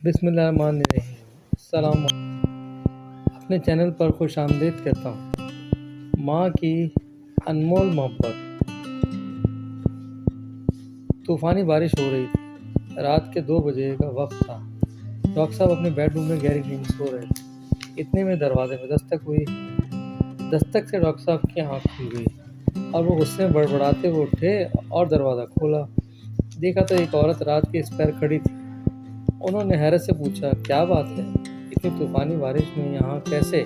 बिस्मिल्लाहिर्रहमानिर्रहीम। अस्सलाम। अपने चैनल पर खुश आमदीद कहता हूँ। माँ की अनमोल मोहब्बत। तूफ़ानी बारिश हो रही थी। रात के 2 बजे का वक्त था। डॉक्टर साहब अपने बेडरूम में गहरी नींद सो रहे थे। इतने में दरवाजे में दस्तक हुई। दस्तक से डॉक्टर साहब की आँख खुल गई और वो गुस्से में बड़बड़ाते हुए उठे और दरवाज़ा खोला। देखा तो एक औरत रात के इस पैर खड़ी थी। उन्होंने हैरत से पूछा, क्या बात है, इतनी तूफ़ानी बारिश में यहाँ कैसे?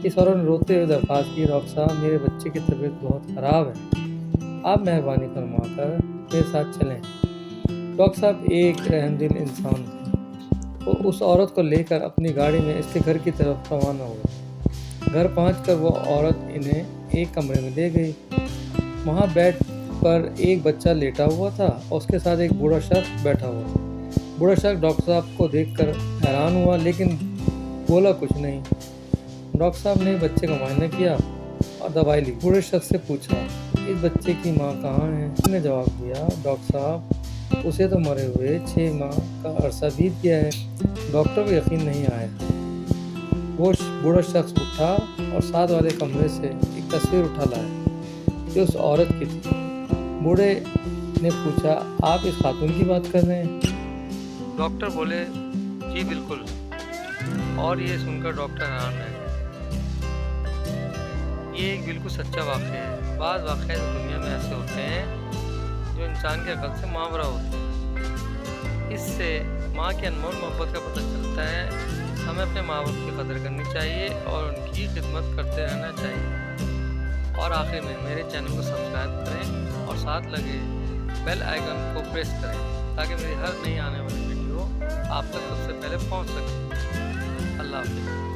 इस औरत ने रोते हुए दरख्वास्त की, डॉक्टर साहब मेरे बच्चे की तबीयत बहुत ख़राब है, आप मेहरबानी फरमा कर मेरे साथ चलें। डॉक्टर साहब एक रहमदिल इंसान थे। वो उस औरत को लेकर अपनी गाड़ी में इसके घर की तरफ रवाना हुए। घर पहुंचकर वो औरत इन्हें एक कमरे में ले गई। वहाँ बेड पर एक बच्चा लेटा हुआ था और उसके साथ एक बूढ़ा शख्स बैठा हुआ था। बूढ़ा शख्स डॉक्टर साहब को देखकर हैरान हुआ, लेकिन बोला कुछ नहीं। डॉक्टर साहब ने बच्चे का मुआयना किया और दवाई ली। बूढ़े शख्स से पूछा, इस बच्चे की माँ कहाँ है? उसने जवाब दिया, डॉक्टर साहब उसे तो मरे हुए 6 माह का अरसा बीत गया है। डॉक्टर को यकीन नहीं आया। वो बूढ़ा शख्स उठा और साथ वाले कमरे से एक तस्वीर उठा लाया जो उस औरत की थी। बूढ़े ने पूछा, आप इस खातून की बात कर रहे हैं? डॉक्टर बोले, जी बिल्कुल। और ये सुनकर डॉक्टर हैरान रह गए। ये एक बिल्कुल सच्चा वाक़या है। बाज़ वाक़या दुनिया में ऐसे होते हैं जो इंसान के अक़ल से मावरा होते हैं। इससे माँ की अनमोल मोहब्बत का पता चलता है। हमें अपने माँ बाप की कदर करनी चाहिए और उनकी खिदमत करते रहना चाहिए। और आखिर में मेरे चैनल को सब्सक्राइब करें और साथ लगे बेल आइकन को प्रेस करें ताकि मेरी हर नई आने वाली वीडियो आप तक सबसे पहले पहुंच सके। अल्लाह हाफ़िज़।